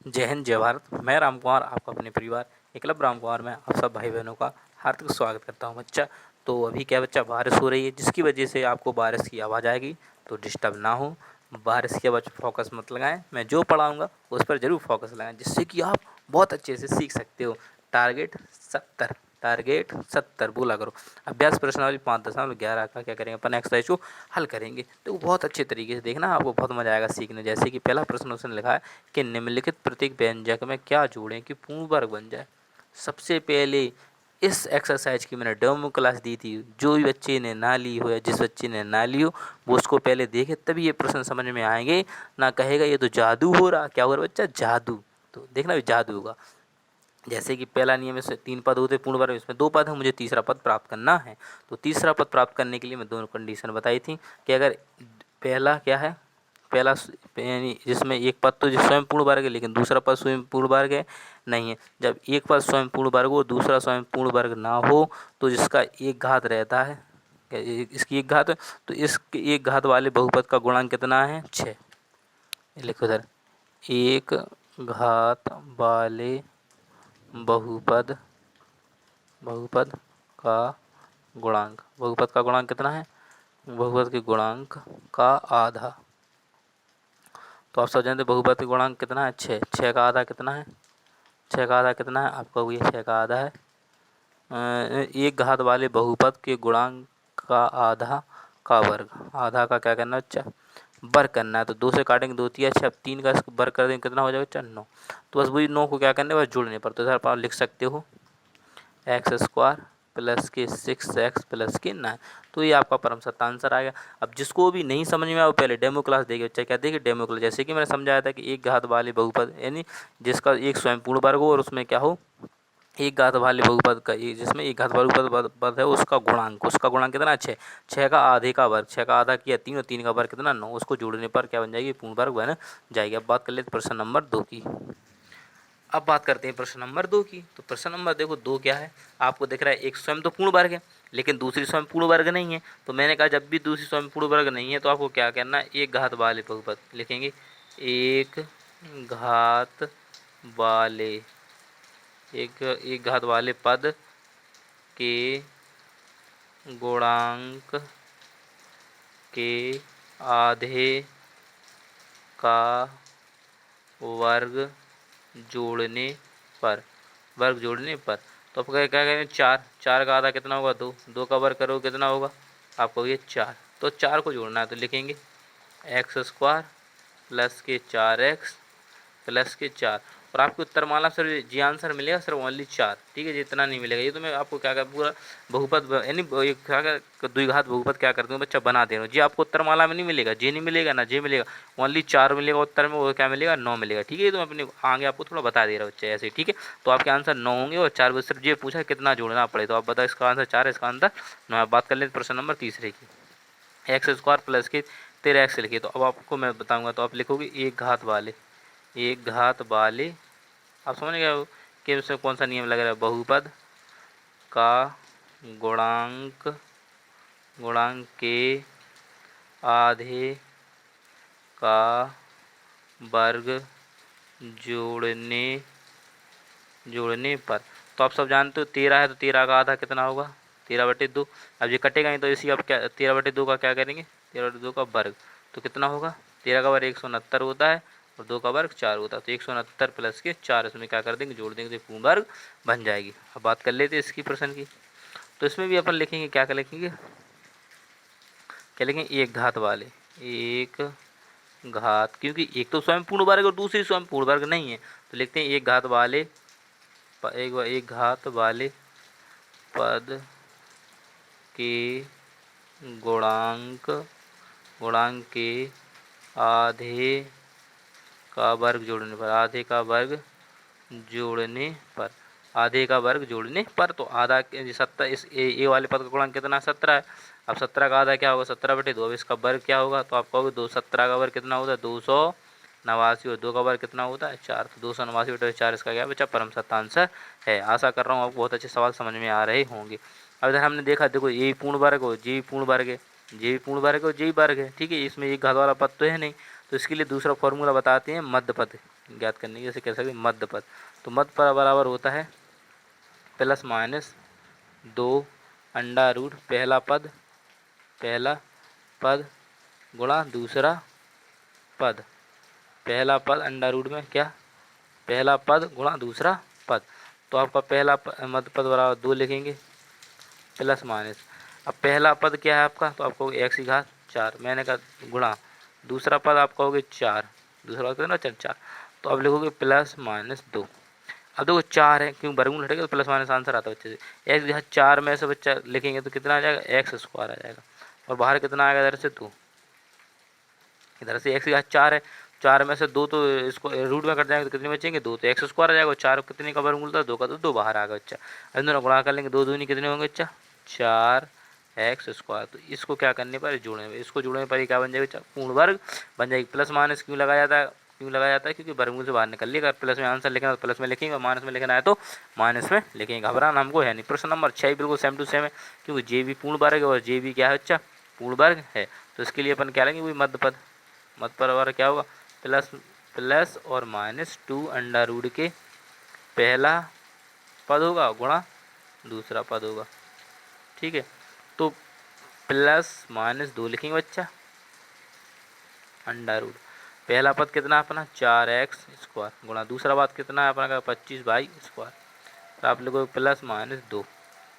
जय हिंद जय भारत। मैं राम कुमार आपका अपने परिवार एकलव्य राम कुमार में आप सब भाई बहनों का हार्दिक स्वागत करता हूं। बच्चा तो अभी क्या बच्चा बारिश हो रही है, जिसकी वजह से आपको बारिश की आवाज़ आएगी, तो डिस्टर्ब ना हो। बारिश के आवाज़ पर फोकस मत लगाएं, मैं जो पढ़ाऊंगा उस पर ज़रूर फोकस लगाएं, जिससे कि आप बहुत अच्छे से सीख सकते हो। टारगेट 70, टारगेट 70 बोला करो। अभ्यास प्रश्नावली 5.11 का क्या करेंगे अपन, एक्सरसाइज को हल करेंगे। तो बहुत अच्छे तरीके से देखना, आपको बहुत मजा आएगा सीखने। जैसे कि पहला प्रश्न उसने लिखा है कि निम्नलिखित प्रत्येक व्यंजक में क्या जोड़ें कि पूर्ण वर्ग बन जाए। सबसे पहले इस एक्सरसाइज की मैंने डेमो क्लास दी थी, जो भी बच्चे ने ना ली हो या जिस बच्चे ने ना ली हो वो उसको पहले देखे, तभी ये प्रश्न समझ में आएंगे। ना कहेगा ये तो जादू हो रहा, क्या हो रहा बच्चा, जादू। तो देखना भी जादू होगा। जैसे कि पहला नियम है, 3 पद होते पूर्ण वर्ग, इसमें 2 पद है, मुझे तीसरा पद प्राप्त करना है। तो तीसरा पद प्राप्त करने के लिए मैं दोनों कंडीशन बताई थी कि अगर पहला क्या है, पहला यानी जिसमें एक पद तो जो स्वयं पूर्ण वर्ग है, लेकिन दूसरा पद स्वयं पूर्ण वर्ग है नहीं है। जब एक पद स्वयं पूर्ण वर्ग हो, दूसरा स्वयं पूर्ण वर्ग ना हो, तो जिसका एक घात रहता है, इसकी एक घात, तो इस एक घात वाले बहुपद का गुणांक कितना है, 6। लिखो इधर, एक घात वाले बहुपद बहुपद का गुणांक, बहुपद का गुणांक कितना है, बहुपद के गुणांक का आधा। तो आप सब जानते हैं बहुपद के गुणांक कितना है, 6। 6 का आधा कितना है, 6 का आधा कितना है, आपका ये 6 का आधा है एक घात वाले बहुपद के गुणांक का आधा का वर्ग। आधा का क्या करना है बच्चा, वर्ग करना है। तो 2 से काटेंगे 2 तिया 6, अब 3 का वर्ग कर देंगे कितना हो जाएगा बच्चा, 9। तो बस वही 9 को क्या करना है, बस जोड़ने पर। तो इधर आप लिख सकते हो एक्स स्क्वायर प्लस के 6x प्लस के 9। तो ये आपका परम सत्ता आंसर आएगा। अब जिसको भी नहीं समझ में आया वो पहले डेमो क्लास देखे बच्चा, क्या देखे, डेमो क्लास। जैसे कि मैंने समझाया था कि एक घात वाले बहुपद यानी जिसका एक स्वयं पूर्ण वर्ग हो और उसमें क्या हो, एक घात वाले बहुपद का, जिसमें एक घात वाले बहुपद है उसका गुणांक कितना, 6। 6 का आधे का वर्ग, 6 का आधा किया 3 और 3 का वर्ग कितना, 9। उसको जोड़ने पर क्या बन जाएगी, पूर्ण वर्ग बन जाएगी। अब बात कर लेते प्रश्न नंबर 2 की। अब बात करते हैं प्रश्न नंबर 2 की। तो प्रश्न नंबर देखो 2 क्या है, आपको दिख रहा है एक स्वयं तो पूर्ण वर्ग है, लेकिन दूसरी स्वयं पूर्ण वर्ग नहीं है। तो मैंने कहा जब भी दूसरी स्वयं पूर्ण वर्ग नहीं है तो आपको क्या करना है, एक घात वाले बहुपद लिखेंगे। एक घात वाले एक घात वाले पद के गुणांक के आधे का वर्ग जोड़ने पर, तो आपको क्या करेंगे, 4 का आधा कितना होगा, 2 का वर्ग करोगे कितना होगा, आपको ये 4। तो 4 को जोड़ना है, तो लिखेंगे एक्स स्क्वायर प्लस के 4x प्लस के 4। और आपको उत्तरमाला सर जी आंसर मिलेगा सिर्फ ओनली 4, ठीक है जी, इतना नहीं मिलेगा। ये तो मैं आपको क्या कर पूरा बहुपद यानी क्या कर द्विघात बहुपद क्या करते हैं बच्चा, बना दे रहा हूँ जी। आपको उत्तरमाला में नहीं मिलेगा, जे नहीं मिलेगा ना जे मिलेगा, ओनली 4 मिलेगा उत्तर में, वो क्या मिलेगा, 9 मिलेगा, ठीक है। ये तो मैं अपने आगे आपको थोड़ा बता दे रहा हूँ बच्चे ऐसे, ठीक है। तो आपके आंसर 9 होंगे और 4 बजे सिर्फ ये पूछा कितना जोड़ना पड़े, तो आप बताओ इसका आंसर 4 है, इसका आंसर 9। बात कर लेते प्रश्न नंबर तीसरे की। एक्स स्क्वायर प्लस के 13x लिखिए। तो अब आपको मैं बताऊँगा, तो आप लिखोगे एक घात वाले, आप समझ गए हो कि उसमें कौन सा नियम लग रहा है, बहुपद का गुणांक के आधे का वर्ग जोड़ने पर। तो आप सब जानते हो 13 है, तो 13 का आधा कितना होगा, 13/2। अब ये कटेगा नहीं, तो इसी अब क्या 13/2 का क्या करेंगे, 13/2 का वर्ग, तो कितना होगा, 13 का वर्ग 169 होता है और 2 का वर्ग 4 होता है। तो 169 प्लस के 4 इसमें क्या कर देंगे, जोड़ देंगे, तो पूर्ण वर्ग बन जाएगी। अब बात कर लेते हैं इसकी प्रश्न की। तो इसमें भी अपन लिखेंगे क्या लिखेंगे, एक घात वाले, एक घात, क्योंकि एक तो स्वयं पूर्ण वर्ग और दूसरी स्वयं पूर्ण वर्ग नहीं है, तो लिखते हैं एक घात वाले पद के गुणांक के आधे का वर्ग जोड़ने पर, तो आधा 70, इस ए वाले पद का गुणांक कितना, 17 है। अब 17 का आधा क्या होगा, 17/2। अब इसका वर्ग क्या होगा, तो आप कहोगे 17 का वर्ग कितना होता है, 289, और 2 का वर्ग कितना होता है, 4। तो 289/4 इसका क्या बच्चा, परम सत्ता आंसर है। आशा कर रहा हूँ आपको बहुत अच्छे सवाल समझ में आ रहे होंगे। अब इधर हमने देखा, देखो ये पूर्ण वर्ग हो, जे पूर्ण वर्ग है, जे पूर्ण वर्ग और जे वर्ग है, ठीक है। इसमें एक घात वाला पद तो है नहीं, तो इसके लिए दूसरा फॉर्मूला बताते हैं, मध्य पद ज्ञात करने की, जैसे कह सकते हैं मध्य पद। तो मध्य पद बराबर होता है प्लस माइनस 2 अंडा रूट पहला पद गुणा दूसरा पद। पहला पद अंडा रूट में क्या, पहला पद गुणा दूसरा पद। तो आपका पहला मध्य पद बराबर 2 लिखेंगे प्लस माइनस, अब पहला पद क्या है आपका, तो आपको x की घात 4, मैंने कहा गुणा दूसरा पद आप कहोगे 4, दूसरा पद कितना 4, तो अब लिखोगे प्लस माइनस 2। अब देखो 4 है, क्यों वर्गमूल हटेगा तो प्लस माइनस आंसर आता है बच्चे से। x की घात 4 में से बच्चा लिखेंगे तो कितना आ जाएगा, एक्स स्क्वायर आ जाएगा, और बाहर कितना आएगा इधर से 2, इधर से x की घात 4 है, 4 में से 2 तो इसको रूट में कट जाएंगे तो कितने बचेंगे 2, तो एक्स स्क्वायर आ जाएगा। 4 कितने का वर्गमूल था 2 का, तो 2 बाहर आ गया बच्चा। अब दोनों गुणा कर लेंगे, 2 दूनी कितने होंगे बच्चा 4 एक्स स्क्वायर। तो इसको क्या करने पर जोड़ने पर, इसको जोड़ने पर क्या बन जाएगा बच्चा, पूर्ण वर्ग बन जाएगी। प्लस माइनस क्यों लगाया जाता है, क्योंकि वर्गमूल से बाहर निकल लिया। अगर प्लस में आंसर लिखना है तो प्लस में लिखेंगे, माइनस में लिखना है तो माइनस में लिखेंगे, घबराना हमको है नहीं। प्रश्न नंबर 6 बिल्कुल सेम टू सेम है, क्योंकि जे भी पूर्ण वर्ग है और जे भी क्या है बच्चा पूर्ण वर्ग है। तो इसके लिए अपन क्या लेंगे, वही मध्य पद। मध्य पद बराबर क्या होगा, प्लस और माइनस 2 अंडा रूट के पहला पद होगा गुणा दूसरा पद होगा, ठीक है। तो प्लस माइनस 2 लिखेंगे बच्चा अंडा रूट, पहला पद कितना अपना 4x स्क्वायर गुणा दूसरा पद कितना है अपना 25y स्क्वायर। तो आप लोगों को प्लस माइनस 2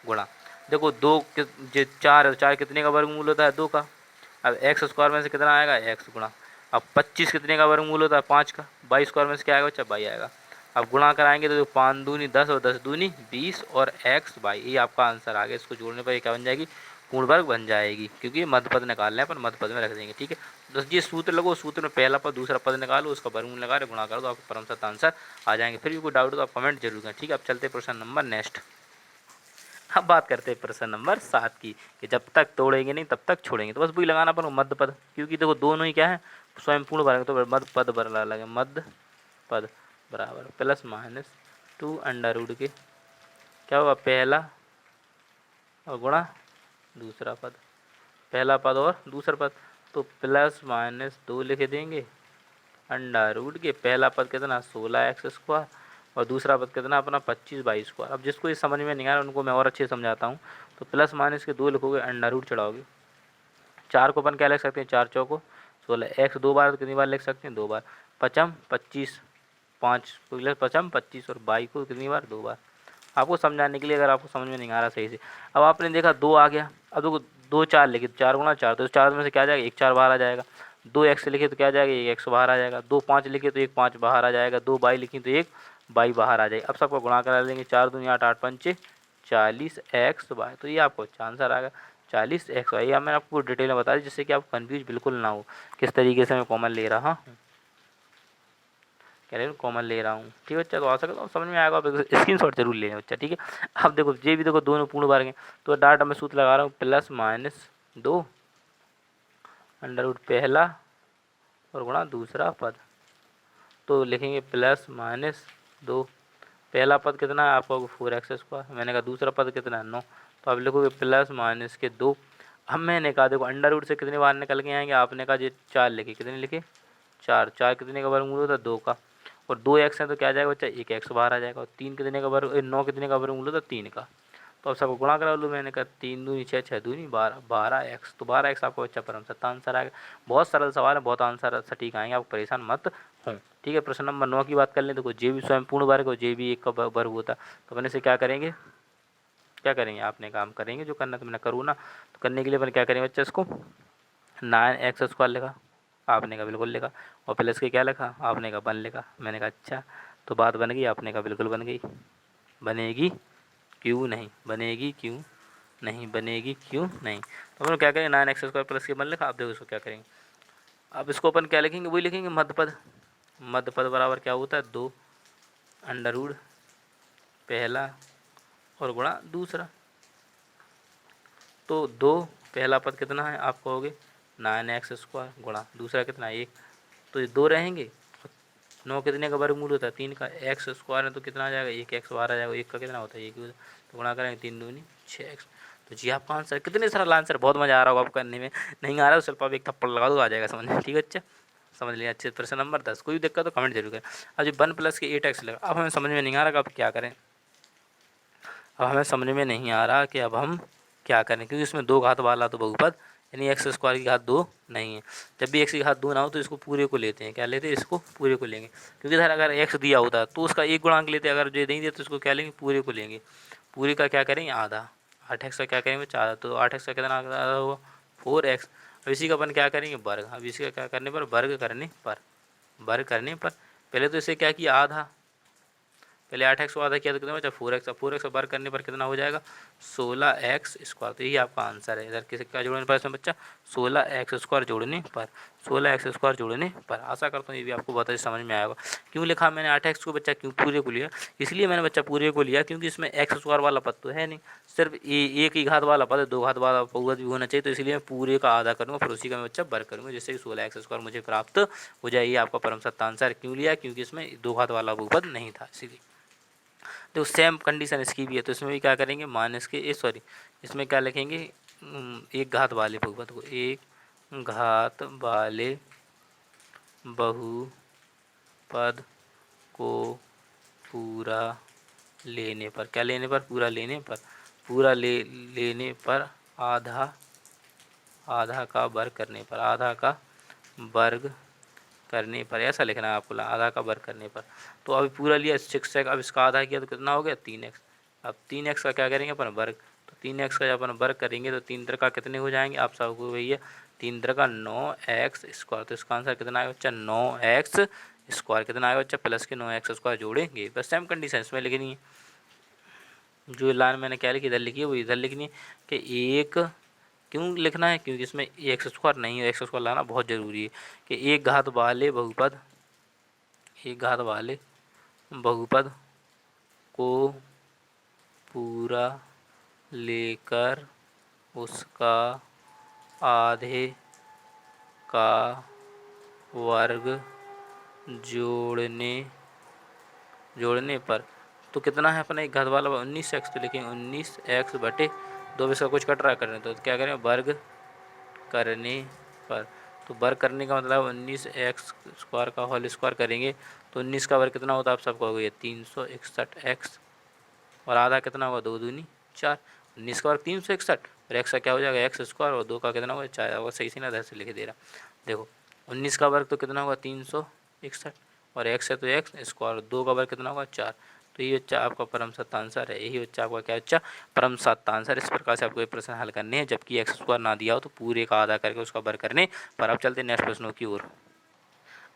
गुणा, देखो 2 जो 4 है, 4 कितने का वर्गमूल होता है 2 का। अब एक्स स्क्वायर में से कितना आएगा एक्स गुणा, अब 25 कितने का वर्गमूल होता है 5 का, 22 स्क्वायर में से क्या आएगा बच्चा 22 आएगा। अब गुणा कराएंगे तो 5 दूनी 10 और 10 दूनी 20 और एक्स 22, ये आपका आंसर आ गया। इसको जोड़ने पर ये क्या बन जाएगी, पूर्ण वर्ग बन जाएगी, क्योंकि मध्य पद निकालने पर मध्य पद में रख देंगे, ठीक है। बस ये सूत्र लगो, सूत्र में पहला पद दूसरा पद निकालो, उसका वर्गमूल लगा रहे गुणा करो तो आपको परम सत्य आंसर आ जाएंगे। फिर भी कोई डाउट हो तो आप कमेंट जरूर करें, ठीक है। अब चलते प्रश्न नंबर नेक्स्ट। अब बात करते हैं प्रश्न नंबर 7 की, कि जब तक तोड़ेंगे नहीं तब तक छोड़ेंगे। तो बस वही लगाना पर मध्य पद, क्योंकि देखो दोनों ही क्या है स्वयं पूर्ण वर्ग, तो मध्य पद बराबर लगे, मध्य पद बराबर प्लस माइनस 2 अंडा रूट के क्या होगा पहला और गुणा दूसरा पद, पहला पद और दूसरा पद। तो प्लस माइनस 2 लिख देंगे अंडा रूट के पहला पद कितना 16x स्क्वायर और दूसरा पद कितना अपना 25y स्क्वायर। अब जिसको ये समझ में नहीं आ रहा उनको मैं और अच्छे से समझाता हूँ। तो प्लस माइनस के 2 लिखोगे, अंडा रूट चढ़ाओगे, 4 को अपन क्या लिख सकते हैं 4 चौको 16, x 2 बार तो कितनी बार लिख सकते हैं 2 बार, पचम 25, 5 को लिख पचम 25 और बाई को कितनी बार 2 बार। आपको समझाने के लिए, अगर आपको समझ में नहीं आ रहा सही से। अब आपने देखा 2 आ गया, अब देखो 2 4 लिखे, 4 गुणा 4, तो 4 में से क्या आ जाएगा 1 4 बाहर आ जाएगा। 2 x लिखे तो क्या आ जाएगा 1 x बाहर आ जाएगा। 2 5 लिखे तो 1 5 बाहर आ जाएगा। 2 बाई लिखी तो 1 बाई बाहर आ जाएगी। अब सबको गुणा करा लेंगे, 4 दूनी 8 8 पंचे 40 x बाई, तो ये आपको आंसर आ गया 40 x बाई। मैंने आपको डिटेल में बता दी जिससे कि आप कन्फ्यूज बिल्कुल ना हो किस तरीके से मैं कॉमन ले रहा हूँ, कह रहे कॉमन ले रहा हूँ, ठीक है बच्चा। तो आ सकता समझ में आएगा, आप स्क्रीन शॉट जरूर लेना बच्चा, ठीक है। अब देखो ये भी देखो दोनों पूर्ण वर्ग हैं, तो डाटा में सूत्र लगा रहा हूँ प्लस माइनस 2 अंडर रूट पहला और गुणा दूसरा पद। तो लिखेंगे प्लस माइनस 2, पहला पद कितना है आपका 4x स्क्वायर, मैंने कहा दूसरा पद कितना है 9, तो आप लिखोगे प्लस माइनस के 2। अब मैंने कहा देखो अंडर रूट से कितने बार निकल के आएंगे, आपने कहा ये 4 लिखे, कितने लिखे 4, 4 कितने का वर्गमूल होता है 2 का, और 2x है तो क्या आ जाएगा बच्चा 1x बाहर आ जाएगा, और 3 कितने का वर्ग 9 कितने का वर्गमूल होता है 3 का। तो अब सबको गुणा करा लो, मैंने कहा 3 दूनी 6 6 दूनी 12 12x, तो 12x आपको बच्चा परम सत्ता आंसर आएगा। बहुत सरल सवाल है, बहुत आंसर सटीक आएंगे, आप परेशान मत हों, ठीक है। प्रश्न नंबर 9 की बात कर लें, देखो जे भी स्वयं पूर्ण वर्ग और जे भी 1 का वर्ग होता, तो अपने से क्या करेंगे आपने काम करेंगे जो करना, तो मैंने करूँ ना, तो करने के लिए अपन क्या करेंगे बच्चा, इसको 9x स्क्वायर लिखा, आपने का बिल्कुल लिखा, और प्लस के क्या लिखा आपने का 1 लिखा, मैंने कहा अच्छा तो बात बन गई, आपने का बिल्कुल बन गई, बनेगी क्यों नहीं, बनेगी क्यों नहीं, बनेगी क्यों नहीं। तो अपन क्या करेंगे 9x स्क्वायर प्लस के 1 लिखा। आप देखो इसको क्या करेंगे, अब इसको अपन क्या लिखेंगे, वही लिखेंगे मध्य पद बराबर क्या होता है 2 अंडर रूट पहला और गुणा दूसरा। तो 2 पहला पद कितना है आप कहोगे 9x स्क्वायर गुणा दूसरा कितना 1, तो ये 2 रहेंगे, 9 कितने का वर्गमूल होता है 3 का, x स्क्वायर है तो कितना आ जाएगा 1x बाहर आ जाएगा, 1 का कितना होता है 1 तो गुणा करेंगे 3 दूनी 6x। तो जी आपका आंसर, कितने सरल आंसर, बहुत मज़ा आ रहा होगा आपको करने में, नहीं आ रहा है तो सिर्फ आप एक थप्पड़ लगा दो आ जाएगा समझ में, ठीक है अच्छा। समझ लिया अच्छे। प्रश्न नंबर 10, कोई दिक्कत तो कमेंट जरूर करें। अब जो 1 प्लस के 8x लगा, अब हमें समझ में नहीं आ रहा कि अब क्या करें। अब हमें समझ में नहीं आ रहा कि अब हम क्या करें, क्योंकि इसमें 2 घात वाला तो बहुपद, यानी एक्स स्क्वायर की घात 2 नहीं है। जब भी एक्स की घात 2 ना हो तो इसको पूरे को लेते हैं। क्या लेते हैं? इसको पूरे को लेंगे, क्योंकि इधर अगर एक्स दिया होता तो उसका एक गुणांक लेते, अगर जो नहीं दिया तो उसको क्या लेंगे? पूरे को लेंगे। पूरे का क्या करेंगे? आधा। 8x का क्या करेंगे? 4। तो 8x का कितना आधा होगा? 4x। अब इसी का अपन क्या करेंगे? वर्ग। अब इसी का क्या करने पर? वर्ग करने पर पहले तो इसे क्या किया? आधा। पहले 8x को आधा किया तो कितना बचा? 4x। अब 4x वर्ग करने पर कितना हो जाएगा? 16x square. तो यही आपका आंसर है। इधर किसी का जोड़ने पर इसमें बच्चा 16x स्क्वायर जोड़ने पर, 16x स्क्वायर जोड़ने पर। आशा करता हूँ ये भी आपको बहुत अच्छे समझ में आएगा। क्यों लिखा मैंने 8x को बच्चा? क्यों पूरे को लिया? इसलिए मैंने बच्चा पूरे को लिया क्योंकि इसमें एक्स स्क्वायर वाला पद तो है नहीं, सिर्फ एक ही घात वाला पद है। 2 घात वाला बहुपद भी होना चाहिए, तो इसलिए मैं पूरे का आधा करूँगा, फिर उसी का मैं बच्चा वर्ग करूँगा, जिससे कि 16x स्क्वायर मुझे प्राप्त हो जाए। ये आपका परम सत्य आंसर। क्यों लिया? क्योंकि इसमें 2 घात वाला बहुपद नहीं था, इसीलिए। तो सेम कंडीशन इसकी भी है, तो इसमें भी क्या करेंगे? माइनस के सॉरी, इसमें क्या लिखेंगे? एक घात वाले बहुपद को, एक घात वाले बहुपद को पूरा लेने पर, क्या लेने पर? पूरा लेने पर, पूरा लेने पर आधा का वर्ग करने पर, आधा का वर्ग करने पर, ऐसा लिखना है आपको, आधा का वर्ग करने पर। तो अभी पूरा लिया 6x, अब इसका आधा किया तो कितना हो गया? 3x। अब 3x का क्या करेंगे अपन? वर्ग। तो 3x का जब अपन वर्ग करेंगे तो 3 त्रिका कितने हो जाएंगे? आप सबको भैया 3 त्रिका 9x स्क्वायर। तो इसका आंसर कितना आएगा बच्चा? 9x square. कितना आएगा बच्चा? प्लस के 9x स्क्वायर जोड़ेंगे। बस सेम कंडीशन इसमें लिखनी है। जो लाइन मैंने क्या लिखी इधर लिखी है वो इधर लिखनी है कि एक, क्यों लिखना है? क्योंकि इसमें एक्स स्क्वायर नहीं है, एक्स स्क्वायर लाना बहुत ज़रूरी है। कि एक घात वाले बहुपद, एक घात वाले बहुपद को पूरा लेकर उसका आधे का वर्ग जोड़ने पर, तो कितना है अपना एक घात वाला? 19x। तो लिखेंगे 19x बटे 2। इसका कुछ कट रहा करने, तो क्या करें? वर्ग करने पर। तो वर्ग करने का मतलब 19x स्क्वायर का होल स्क्वायर करेंगे तो 19 का वर्ग कितना होता है? आप सबको होगा ये 361x, और आधा कितना होगा? 2 दूनी 4। 19 का वर्ग 361, और x का क्या हो जाएगा? एक्स स्क्वायर, और 2 का कितना होगा? 4 होगा। सही से ना इधर से लिख दे रहा। देखो 19 का वर्ग तो कितना होगा? 361, और x है तो एक्स स्क्वायर, 2 का वर्ग कितना होगा? 4। तो ये बच्चा आपका परम सत्य आंसर है। यही बच्चा आपका क्या बच्चा? परम सत्य आंसर। इस प्रकार से आपको ये प्रश्न हल करने हैं, जबकि एक्स स्क्वायर ना दिया हो तो पूरे का आधा करके उसका वर्ग करने पर। अब चलते नेक्स्ट प्रश्नों की ओर।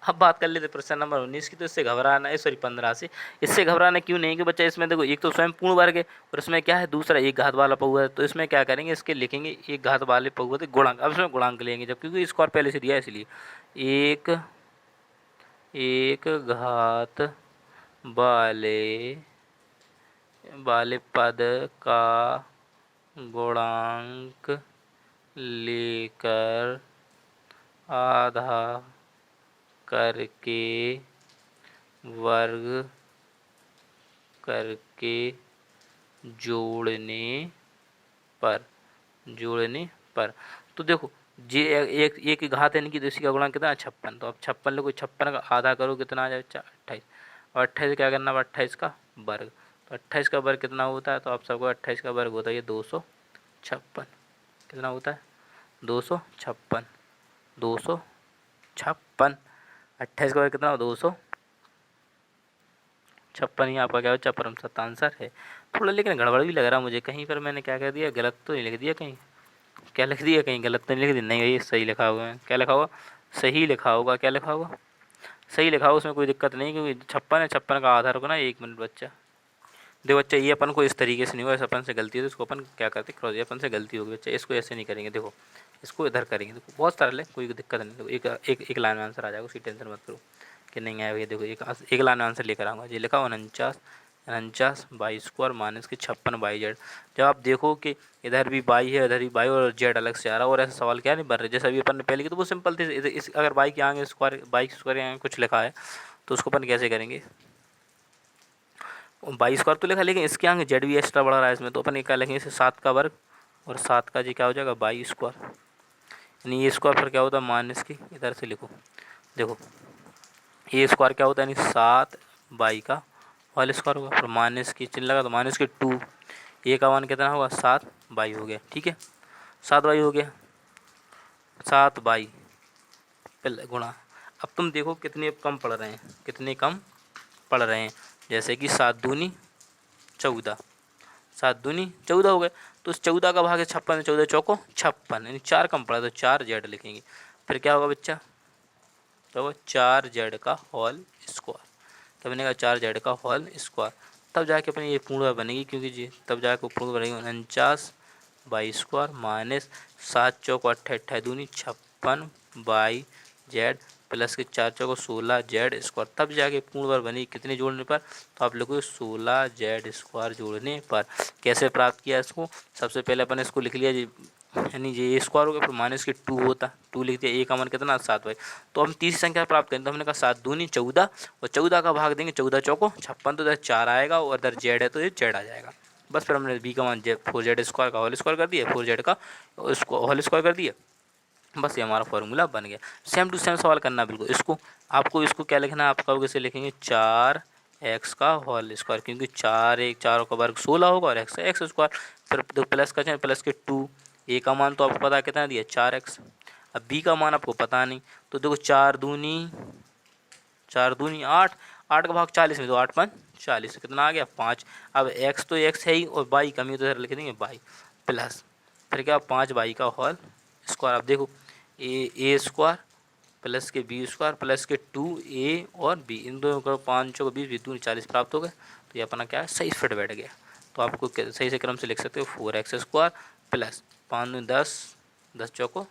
अब बात कर लेते प्रश्न नंबर 19 की। तो इससे घबराना है, सॉरी 15 से। इससे घबराना क्यों नहीं कि बच्चा इसमें देखो एक तो स्वयं पूर्ण वर्ग है, और इसमें क्या है? दूसरा एक घात वाला बहुपद है। तो इसमें क्या करेंगे? इसके लिखेंगे एक घात वाले बहुपद गुणांक। अब इसमें गुणांक लेंगे, जब क्योंकि स्क्वायर पहले से दिया है इसलिए। एक घात वाले पद का गुणांक लेकर आधा करके वर्ग करके जोड़ने पर। तो देखो जे एक ही घात है इनकी, तो इसी का गुणांक कितना? 56। तो अब 56 लिखो, 56 का आधा करो कितना आ जाए? 28। और 28 क्या करना? 28 का वर्ग। तो 28 का वर्ग कितना होता है? तो आप सबको 28 का वर्ग होता है ये 256। कितना होता है? 256। 256। 28 का वर्ग कितना हो? 256 ही आपका क्या बच्चा? परम सत्य आंसर है। थोड़ा लेकिन गड़बड़ भी लग रहा मुझे, कहीं पर मैंने क्या कह दिया? गलत तो नहीं लिख दिया कहीं? क्या लिख दिया कहीं? गलत तो नहीं लिख दिया? नहीं, ये सही लिखा हुआ है। क्या लिखा होगा? सही लिखा होगा। क्या लिखा होगा? सही लिखा होगा, उसमें कोई दिक्कत नहीं, क्योंकि 56 है। 56 का आधा रुकना 1 मिनट बच्चा। देखो बच्चा ये अपन को इस तरीके से नहीं हुआ, अपन से गलती है तो इसको अपन क्या करते? क्रॉस, अपन से गलती होगी बच्चा, इसको ऐसे नहीं करेंगे। देखो इसको इधर करेंगे। देखो बहुत सरल है, कोई दिक्कत नहीं। देखो एक लाइन में आंसर आ जाएगा, उसकी टेंशन मत करो कि नहीं आया भैया। देखो एक लाइन में आंसर लेकर आऊँगा। ये लिखा 49 बाई स्क्वायर माइनस के 56 बाई जेड। जब आप देखो कि इधर भी बाई है, इधर भी बाई, और जेड अलग से आ रहा है, और ऐसा सवाल क्या नहीं बन रहा, जैसे अभी अपन ने पहले की तो वो सिंपल थे। इस अगर बाई के आगे स्क्वायर, बाई के स्क्वायर के आगे कुछ लिखा है तो उसको अपन कैसे करेंगे? 22 स्क्वायर तो लिखा, लेकिन इसके आगे जेड भी एक्स्ट्रा बढ़ रहा है इसमें, तो अपन क्या लिखेंगे? इसे 7 का वर्ग, और 7 का जी क्या हो जाएगा? 22 स्क्वायर। यानी ये स्क्वायर पर क्या होता है? माइनस की, इधर से लिखो देखो ए स्क्वायर क्या होता है, यानी 7 बाई का होल स्क्वायर होगा, फिर माइनस की चिन्ह लगा तो माइनस के 2, ए का मान कितना होगा 7 बाई हो गया, ठीक है 7 बाई हो गया, 7 बाई गुणा। अब तुम देखो कितने कम पढ़ रहे हैं, कितने कम पढ़ रहे हैं, जैसे कि 7 दूनी 14, 7 दूनी 14 हो गए, तो उस 14 का भाग है 56, 14 चौको 56, यानी 4 कम पड़ा तो 4 जेड लिखेंगे। फिर क्या होगा बच्चा, तो 4 जेड का होल स्क्वायर, क्या बनेगा 4 जेड का होल स्क्वायर, तब जाके अपनी ये पूर्ण बनेगी, क्योंकि जी तब जाके पूर्ण बनेगी 49 बाई स्क्वायर माइनस 7 चौको 28 दूनी 56 बाई जेड प्लस के 4 चौको 16 जेड स्क्वायर, तब जाके पूर्ण वर्ग बनेगी कितने जोड़ने पर, तो आप लोगों को 16 जेड स्क्वायर जोड़ने पर। कैसे प्राप्त किया इसको, सबसे पहले अपन इसको लिख लिया जी, यानी ये स्क्वायर हो गया, फिर माइनस के 2 होता, 2 लिख दिया, ए का मान कितना 7 बाई, तो हम तीसरी संख्या प्राप्त करें तो हमने कहा 7 दूनी 14 और 14 का भाग देंगे 14 चौको 56, तो इधर 4 आएगा और इधर जेड है तो ये जेड आ जाएगा। बस फिर हमने बी का मान 4 जेड स्क्वायर का होल स्क्वायर कर दिया, 4 जेड का उसको होल स्क्वायर कर दिया, बस ये हमारा फॉर्मूला बन गया। सेम टू सेम सवाल करना बिल्कुल, इसको आपको इसको क्या लिखना है, आप कहोगे इसे लिखेंगे 4x का होल स्क्वायर, क्योंकि 4 का वर्ग 16 होगा और x एक्स स्क्वायर, फिर तो प्लस का चाहे प्लस के 2, ए का मान तो आपको पता कितना दिया 4x, अब बी का मान आपको पता नहीं, तो देखो 4 दूनी 8, 8 का भाग 40 में, तो 8 5 40, कितना आ गया 5। अब x तो x है ही और बाई कमी तो इधर लिख देंगे बाई, प्लस फिर क्या 5 बाई का होल स्क्वायर। अब देखो ए स्क्वायर प्लस के बी स्क्वायर प्लस के 2a और b, इन दोनों का 5 चौको 20, 20 दूनी 40 प्राप्त हो गए, तो ये अपना क्या है सही फिट बैठ गया। तो आपको सही से क्रम से लिख सकते हो 4x स्क्वायर प्लस 5 दूनी 10, 10 चौको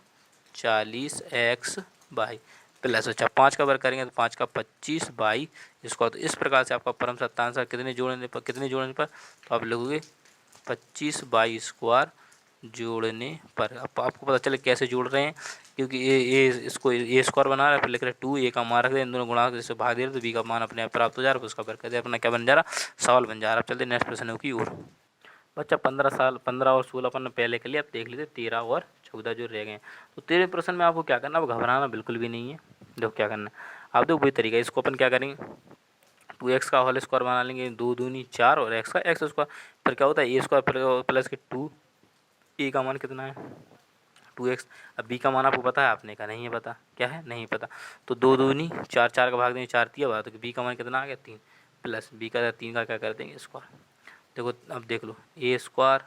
40 x बाई प्लस, अच्छा 5 का वर्ग करेंगे तो 5 का 25 बाई स्क्वायर। तो इस प्रकार से आपका परम सत्ता आंसर कितने जोड़ने पर, तो आप लिखोगे 25 बाई स्क्वायर जोड़ने पर। अब आपको पता चले कैसे जोड़ रहे हैं, क्योंकि ए इसको ए स्क्वायर बना रहा है, फिर लिख रहे 2, ए का मान रख दे, इन दोनों गुणा जैसे भाग दे रहे तो बी का मान अपने आप प्राप्त हो जा रहा है, उसका वर्ग कर दिया, अपना क्या बन जा रहा सवाल बन जा रहा। अब चलते नेक्स्ट प्रश्न की ओर। बच्चा 15 और 16 अपन ने पहले के लिए, अब देख लीजिए 13 और 14 जो रह गए। तो 13 प्रश्न में आपको क्या करना, अब घबराना बिल्कुल भी नहीं है। देखो क्या करना है, आप देखो वही तरीका, इसको अपन क्या करेंगे 2x का होल स्क्वायर बना लेंगे, 2 दूनी 4 और x का एक्स स्क्वायर, फिर क्या होता है ए स्क्वायर प्लस के 2, ए का मान कितना है 2x। अब बी का मान आपको पता है, आपने कहा नहीं है पता, क्या है नहीं पता, तो 2 दूनी 4, 4 का भाग देंगे 4 3 बार, तो बी का मान कितना आ गया 3, प्लस बी का 3 का क्या कर देंगे स्क्वायर। देखो अब देख लो ए स्क्वायर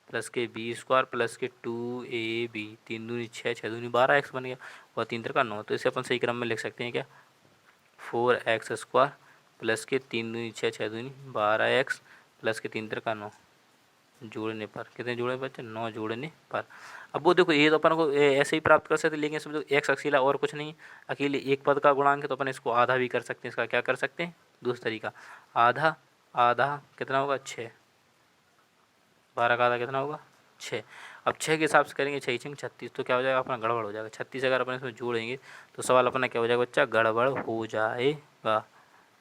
प्लस के बी स्क्वायर प्लस के 2ab, 3 दूनी 6, 6 दूनी 12 x बन गया, और 3 का 9, तो इसे अपन सही क्रम में लिख सकते हैं क्या 4x स्क्वायर प्लस के 3 दूनी 6, 6 दूनी 12x प्लस के 3 का 9 जोड़ने पर, कितने जोड़ने पर बच्चे 9 जोड़ने पर। अब वो देखो ये तो अपन को ऐसे ही प्राप्त कर सकते हैं, लेकिन इसमें एक्स अकेला और कुछ नहीं, अकेले एक पद का गुणांक है, तो अपन इसको आधा भी कर सकते हैं। इसका क्या कर सकते हैं, दूसरा तरीका, आधा आधा कितना होगा 6, 12 का आधा कितना होगा 6। अब 6 के हिसाब से करेंगे 6 6 36, तो क्या हो जाएगा अपना गड़बड़ हो जाएगा। 36 अगर अपन इसमें जोड़ेंगे तो सवाल अपना क्या हो जाएगा बच्चा, गड़बड़ हो जाएगा।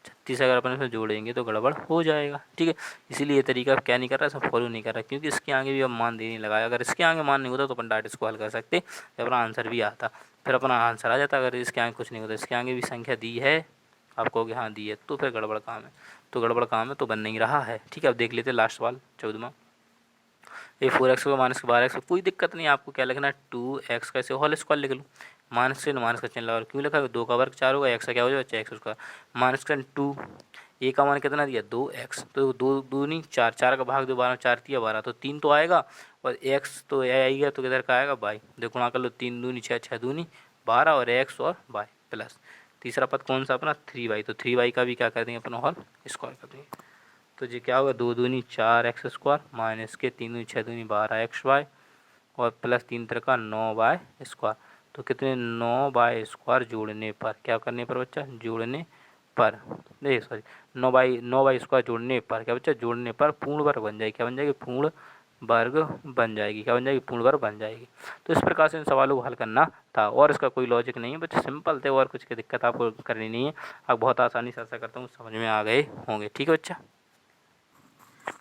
36 अगर अपन इसमें जोड़ेंगे तो गड़बड़ हो जाएगा, ठीक है। इसीलिए ये तरीका क्या नहीं कर रहा है, इसमें फॉलो नहीं कर रहा, क्योंकि इसके आगे भी अब मान दे नहीं लगाया। अगर इसके आगे मान नहीं होता तो अपन डायरेक्ट इसको हल कर सकते, तो अपना आंसर भी आता, फिर अपना आंसर आ जाता। अगर इसके आगे कुछ नहीं होता, इसके आगे भी संख्या दी है, आप कहोगे हाँ दी है, तो फिर गड़बड़ काम है, तो गड़बड़ काम है तो बन नहीं रहा है, ठीक है। अब देख लेते लास्ट सवाल 14वां। ये 4x को माइनस के 12x, कोई दिक्कत नहीं, आपको क्या लिखना है 2x का ऐसे होल स्क्वायर लिख लूँ, माइनस से माइनस का चिन्ह लगा, और क्यों लिखा है 2 का वर्ग 4 होगा, x का क्या हो जाएगा एक्स स्क्वायर माइनस का 2, ए का मान कितना दिया 2x, तो 2 दूनी 4, 4 का भाग 2 12, 4 3 12, तो 3 तो आएगा, और x तो आएगा, तो किधर का आएगा बाई, देखो ना कर लो 3 दूनी 6, 6 दूनी 12 और x और बाई प्लस तीसरा पद कौन सा अपना 3 बाई, तो 3 बाई का भी क्या कर देंगे अपना होल स्क्वायर कर देंगे। तो ये क्या होगा 2 दूनी 4x स्क्वायर माइनस के 3 दूनी 6 दूनी 12x वाई और प्लस 3 का 9y स्क्वायर, तो कितने 9y स्क्वायर जोड़ने पर, क्या करने पर बच्चा जोड़ने पर, नहीं सॉरी 9y स्क्वायर जोड़ने पर, क्या बच्चा जोड़ने पर पूर्ण वर्ग बन जाएगी, क्या बन जाएगी पूर्ण वर्ग बन जाएगी, क्या बन जाएगी पूर्ण वर्ग बन जाएगी। तो इस प्रकार से इन सवालों को हल करना था, और इसका कोई लॉजिक नहीं है बच्चे, सिंपल थे, और कुछ की दिक्कत आपको करनी नहीं है। आप बहुत आसानी से ऐसा करता हूँ समझ में आ गए होंगे, ठीक है बच्चा।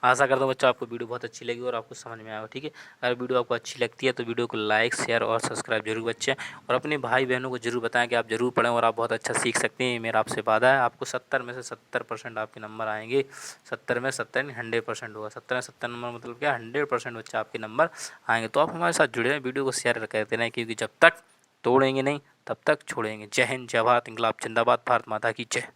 आशा करता हूँ बच्चों आपको वीडियो बहुत अच्छी लगी और आपको समझ में आएगा। ठीक है, अगर वीडियो आपको अच्छी लगती है तो वीडियो को लाइक, शेयर और सब्सक्राइब जरूर बच्चे, और अपने भाई बहनों को जरूर बताएं कि आप जरूर पढ़ें और आप बहुत अच्छा सीख सकते हैं। मेरा आपसे वादा है, आपको 70 में से 70% आपके नंबर आएंगे। 70 में 70 नहीं, 100% होगा। 70 में 70 नंबर मतलब क्या, 100% बच्चा आपके नंबर आएंगे। तो आप हमारे साथ जुड़े हैं, वीडियो को शेयर करते रहें, क्योंकि जब तक तोड़ेंगे नहीं तब तक छोड़ेंगे। जय हिंद, जय भारत, इंकलाब जिंदाबाद, भारत माता की जय।